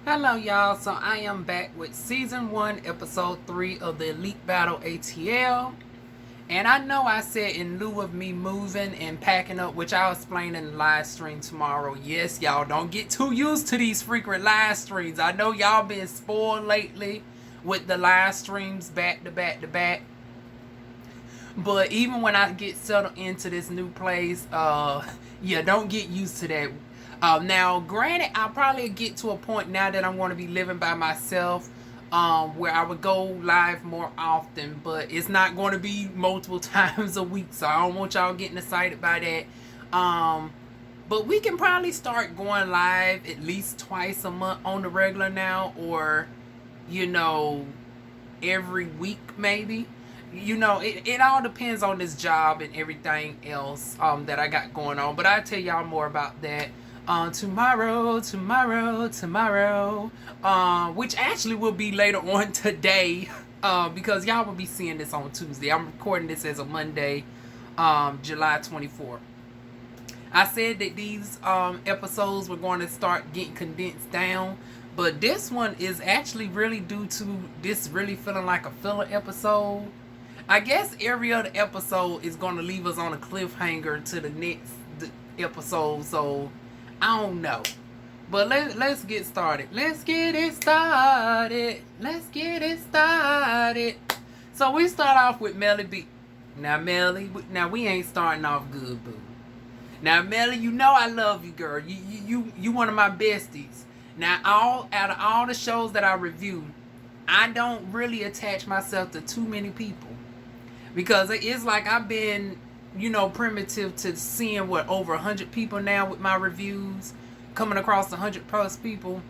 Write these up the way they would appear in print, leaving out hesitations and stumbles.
Hello, y'all. So I am back with season 1, episode 3 of the Elite Battle ATL. And I know I said in lieu of me moving and packing up, which I'll explain in the live stream tomorrow. Yes, y'all, don't get too used to these frequent live streams. I know y'all been spoiled lately with the live streams back to back to back. But even when I get settled into this new place, yeah, don't get used to that. Now, granted, I'll probably get to a point now that I'm going to be living by myself, where I would go live more often, but it's not going to be multiple times a week, so I don't want y'all getting excited by that. But we can probably start going live at least twice a month on the regular now, or, you know, every week maybe. It all depends on this job and everything else that I got going on, but I'll tell y'all more about that tomorrow, which actually will be later on today, because y'all will be seeing this on Tuesday. I'm recording this as a Monday, July 24th. I said that these episodes were going to start getting condensed down, but this one is actually really due to this really feeling like a filler episode. I guess every other episode is going to leave us on a cliffhanger to the next episode, so I don't know. But let's get started. Let's get it started. Let's get it started. So we start off with Melly B. Now, Melly, now we ain't starting off good, boo. Now, Melly, you know I love you, girl. You one of my besties. Now, out of all the shows that I reviewed, I don't really attach myself to too many people, because it's like I've been, primitive to seeing what over 100 people now with my reviews, coming across 100 plus people.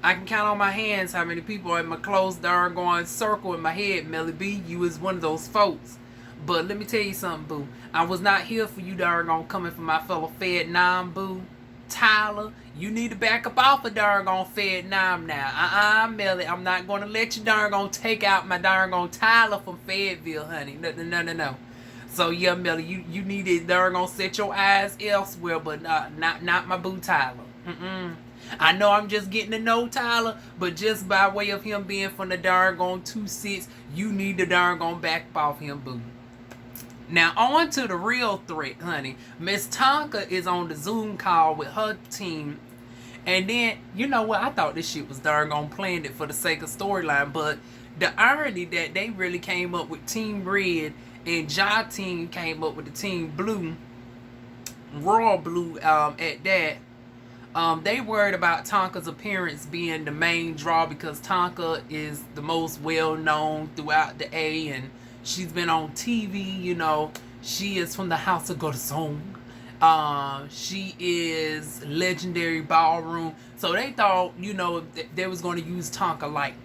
I can count on my hands how many people are in my close doggone circle in my head. Melly B, you is one of those folks. But let me tell you something, boo. I was not here for you doggone coming from my fellow Fed 9, boo. Tyler, you need to back up off of doggone Fed 9 now. Melly, I'm not going to let you doggone take out my doggone Tyler from Fayetteville, honey. No. So, yeah, Melly, you need to doggone set your eyes elsewhere, but not my boo Tyler. I know I'm just getting to know Tyler, but just by way of him being from the doggone 2-6, you need to doggone back up off him, boo. Now, on to the real threat, honey. Miss Tonka is on the Zoom call with her team. And then, you know what? I thought this shit was doggone planned it for the sake of storyline. But the irony that they really came up with Team Red and Ja team came up with the Team Blue, Royal Blue at that. They worried about Tonka's appearance being the main draw because Tonka is the most well-known throughout the A, and she's been on TV, she is from the House of Garzon. She is legendary ballroom. So they thought, they was going to use Tonka likeness.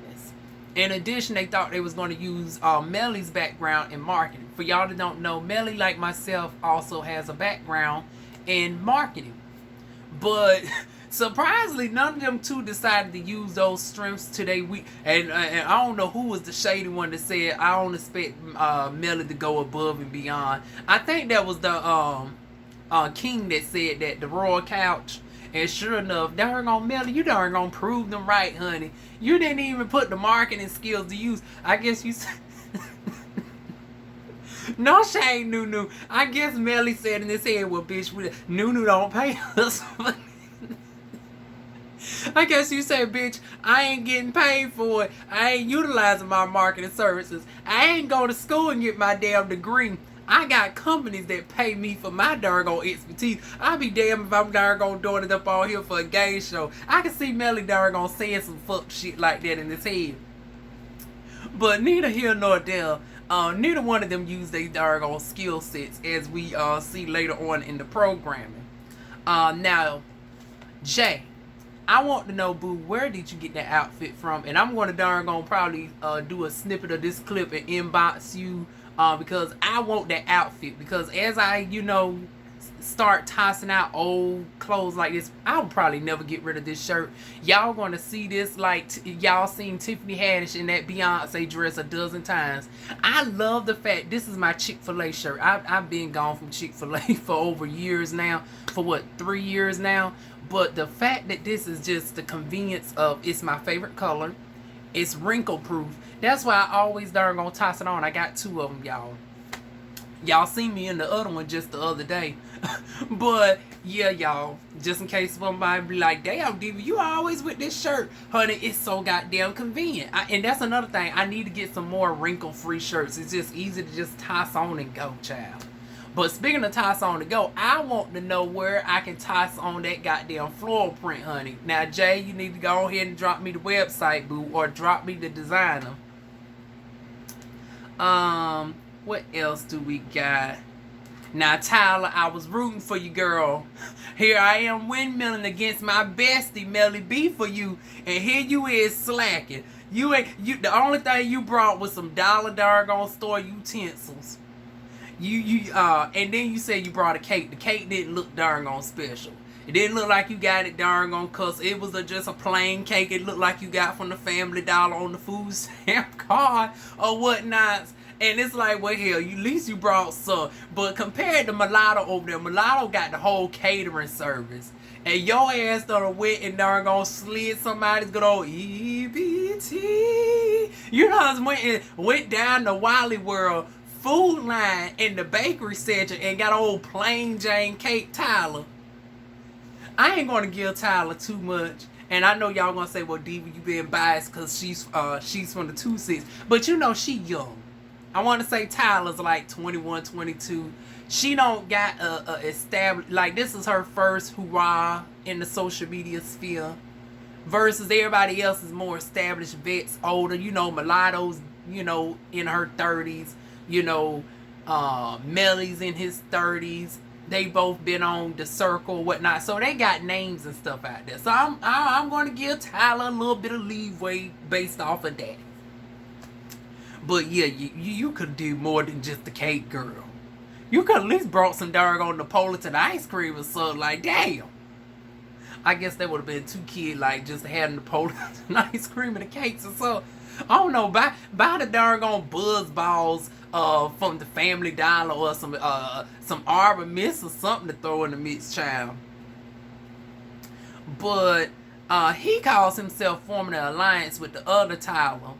In addition, they thought they was going to use Melly's background in marketing. For y'all that don't know, Melly, like myself, also has a background in marketing. But surprisingly, none of them two decided to use those strengths to their weak. And I don't know who was the shady one that said, I don't expect Melly to go above and beyond. I think that was the King that said that, the Royal Couch. And sure enough, darn on Melly, you darn gonna prove them right, honey. You didn't even put the marketing skills to use. I guess you said... No shame, Nunu. I guess Melly said in his head, well, bitch, Nunu don't pay us. I guess you say, bitch, I ain't getting paid for it. I ain't utilizing my marketing services. I ain't going to school and get my damn degree. I got companies that pay me for my darn expertise. I'll be damned if I'm darn doing it up on here for a game show. I can see Melly darn saying some fuck shit like that in his head. But neither here nor there. Neither one of them use their darn skill sets, as we see later on in the programming. Now, Jay, I want to know, boo, where did you get that outfit from? And I'm going to darn probably do a snippet of this clip and inbox you, because I want that outfit. Because as I, start tossing out old clothes like this, I would probably never get rid of this shirt. Y'all gonna see this like y'all seen Tiffany Haddish in that Beyonce dress a dozen times. I love the fact this is my Chick-fil-A shirt. I've been gone from Chick-fil-A for over years now, for what, 3 years now. But the fact that this is just the convenience of, it's my favorite color, it's wrinkle proof. That's why I always darn gonna toss it on. I got 2 of them, y'all. Y'all seen me in the other one just the other day. But yeah, y'all, just in case somebody be like, damn, Diva, you always with this shirt. Honey, it's so goddamn convenient. And that's another thing. I need to get some more wrinkle-free shirts. It's just easy to just toss on and go, child. But speaking of toss on to go, I want to know where I can toss on that goddamn floral print, honey. Now, Jay, you need to go ahead and drop me the website, boo, or drop me the designer. What else do we got? Now, Tyler, I was rooting for you, girl. Here I am windmilling against my bestie, Melly B, for you, and here you is slacking. The only thing you brought was some dollar doggone store utensils. And then you said you brought a cake. The cake didn't look darn on special. It didn't look like you got it darn on cause it was just a plain cake. It looked like you got from the Family Dollar on the food stamp card or whatnot. And it's like, well, hell, at least you brought some. But compared to Mulatto over there, Mulatto got the whole catering service. And your ass done went and darn gonna slid somebody's good old EBT. You know, went down the Wally World food line in the bakery section and got old plain Jane cake. Tyler, I ain't gonna give Tyler too much, and I know y'all gonna say, well, Diva, you being biased because she's from the 2-6, but you know she young. I want to say Tyler's like 21, 22. She don't got a established, like, this is her first hurrah in the social media sphere versus everybody else is more established vets, older, you know, Mulatto's, you know, in her 30s. You know, Melly's in his 30s. They both been on The Circle, whatnot. So they got names and stuff out there. So I'm going to give Tyler a little bit of leeway based off of that. But yeah, you could do more than just the cake, girl. You could at least brought some doggone Napolitan ice cream or something. Like, damn. I guess that would have been too kid-like just having Napolitan ice cream and the cakes or something. I don't know, buy the doggone Buzz Balls from the Family Dollar or some Arbor Mist or something to throw in the mix, child. But he calls himself forming an alliance with the other Tyler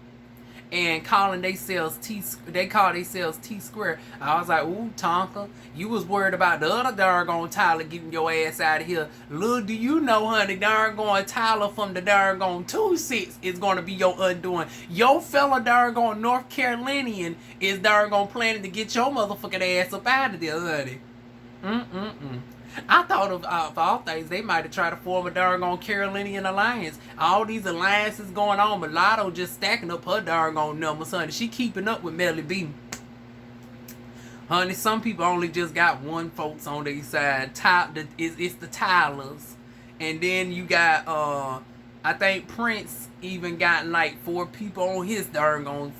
and calling themselves they call themselves T-Square. I was like, ooh, Tonka, you was worried about the other doggone Tyler getting your ass out of here. Little do you know, honey, doggone Tyler from the doggone 2-6 is going to be your undoing. Your fella doggone North Carolinian is doggone planning to get your motherfucking ass up out of there, honey. I thought of all things, they might have tried to form a doggone Carolinian alliance. All these alliances going on, Mulatto just stacking up her doggone numbers, honey. She keeping up with Melly B. Honey, some people only just got one folks on their side. It's the Tylers. And then you got, I think Prince even got like 4 people on his doggone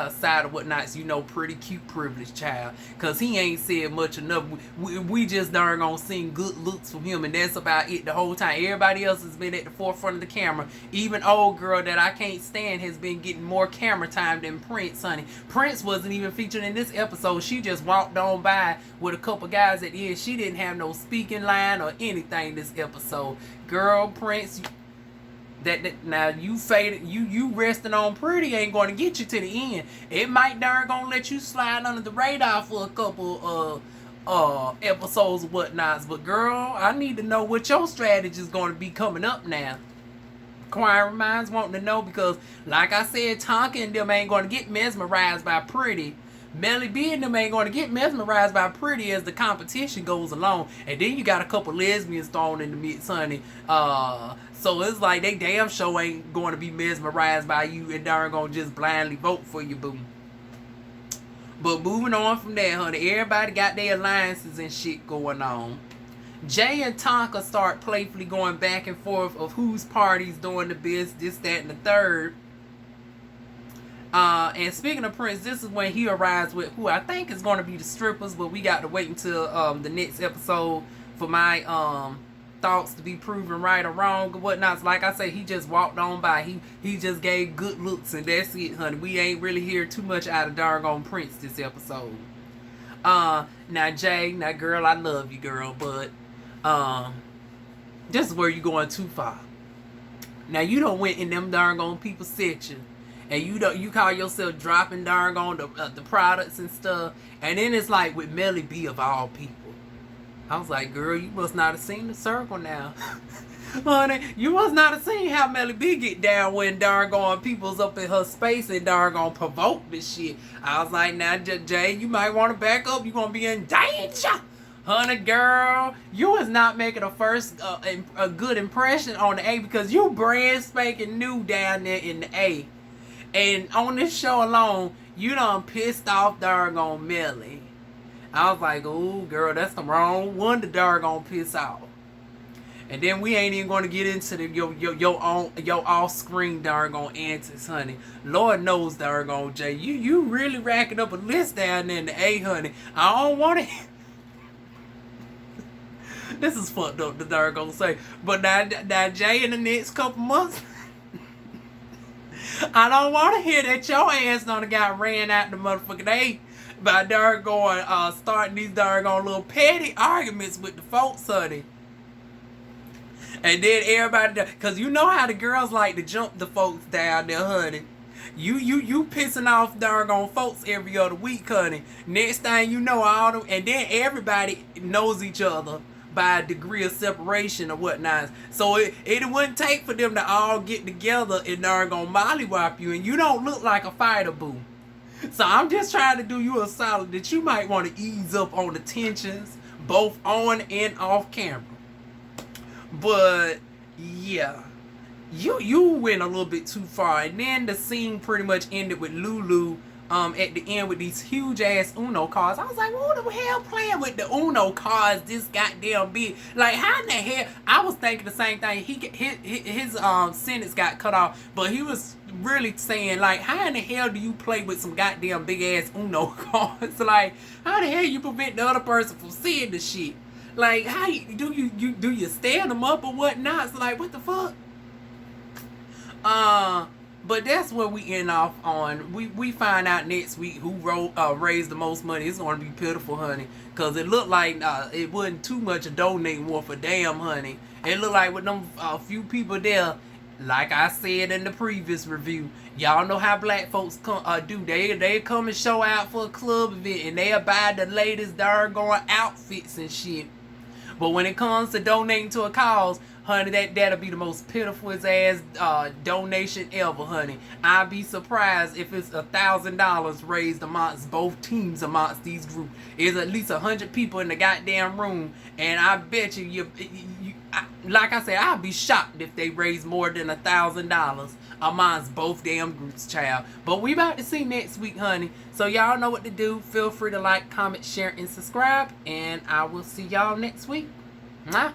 side of whatnots, you know, pretty cute privileged child. Because he ain't said much enough. We just doggone seen good looks from him, and that's about it the whole time. Everybody else has been at the forefront of the camera. Even old girl that I can't stand has been getting more camera time than Prince, honey. Prince wasn't even featured in this episode. She just walked on by with a couple guys at the end. She didn't have no speaking line or anything this episode. Girl, Prince, now you faded, you resting on pretty ain't going to get you to the end. It might darn gonna let you slide under the radar for a couple episodes or whatnots. But girl, I need to know what your strategy is going to be coming up now. Inquiring minds wanting to know, because like I said, Tonka and them ain't going to get mesmerized by pretty. Melly B and them ain't going to get mesmerized by pretty as the competition goes along. And then you got a couple lesbians thrown in the mix, honey. So it's like they damn sure ain't going to be mesmerized by you and darn gonna just blindly vote for you, boo. But moving on from there, honey, everybody got their alliances and shit going on. Jay and Tonka start playfully going back and forth of whose party's doing the best, this, that, and the third. And speaking of Prince, this is when he arrives with who I think is going to be the strippers, but we got to wait until the next episode for my thoughts to be proven right or wrong or whatnot. So like I say, he just walked on by. He just gave good looks and that's it, honey. We ain't really hear too much out of doggone Prince this episode. Now Jay, now girl, I love you, girl, but this is where you going too far. Now you don't went in them doggone people's section, and you call yourself dropping doggone the products and stuff, and then it's like with Melly B of all people. I was like, girl, you must not have seen the circle now. Honey, you must not have seen how Melly B get down when doggone people's up in her space and doggone provoke this shit. I was like, now, Jay, you might want to back up. You're going to be in danger. Honey, girl, you is not making a good impression on the A because you brand spanking new down there in the A. And on this show alone, you done pissed off doggone Melly. I was like, oh, girl, that's the wrong one to doggone piss off. And then we ain't even going to get into your off-screen doggone answers, honey. Lord knows, doggone Jay, you really racking up a list down there in the A, honey. I don't want to. This is fucked up, the doggone say. But now Jay, in the next couple months, I don't want to hear that your ass done got ran out the motherfucking A by doggone starting these doggone little petty arguments with the folks, honey. And then everybody, because you know how the girls like to jump the folks down there, honey. You pissing off doggone folks every other week, honey. Next thing you know, all them, and then everybody knows each other by a degree of separation or whatnot. So it wouldn't take for them to all get together and doggone mollywop you, and you don't look like a fighter, boo. So I'm just trying to do you a solid that you might want to ease up on the tensions, both on and off camera. But yeah, you went a little bit too far, and then the scene pretty much ended with Lulu at the end with these huge ass Uno cards. I was like, who the hell playing with the Uno cards this goddamn big? Like, how in the hell? I was thinking the same thing. His sentence got cut off, but he was really saying, like, how in the hell do you play with some goddamn big ass Uno cards? Like, how the hell you prevent the other person from seeing the shit? Like, how do you stand them up or whatnot? So, like, what the fuck? But that's where we end off on. We find out next week who raised the most money. It's going to be pitiful, honey. Because it looked like it wasn't too much a donating war for damn, honey. It looked like with them few people there, like I said in the previous review, y'all know how black folks do. They come and show out for a club event, and they'll buy the latest doggone outfits and shit. But when it comes to donating to a cause, honey, that'll be the most pitiful ass donation ever, honey. I'd be surprised if it's $1,000 raised amongst both teams amongst these groups. There's at least 100 people in the goddamn room, and I bet you like I said, I'd be shocked if they raise more than $1,000 amongst both damn groups, child. But we about to see next week, honey. So y'all know what to do. Feel free to like, comment, share, and subscribe. And I will see y'all next week. Mwah.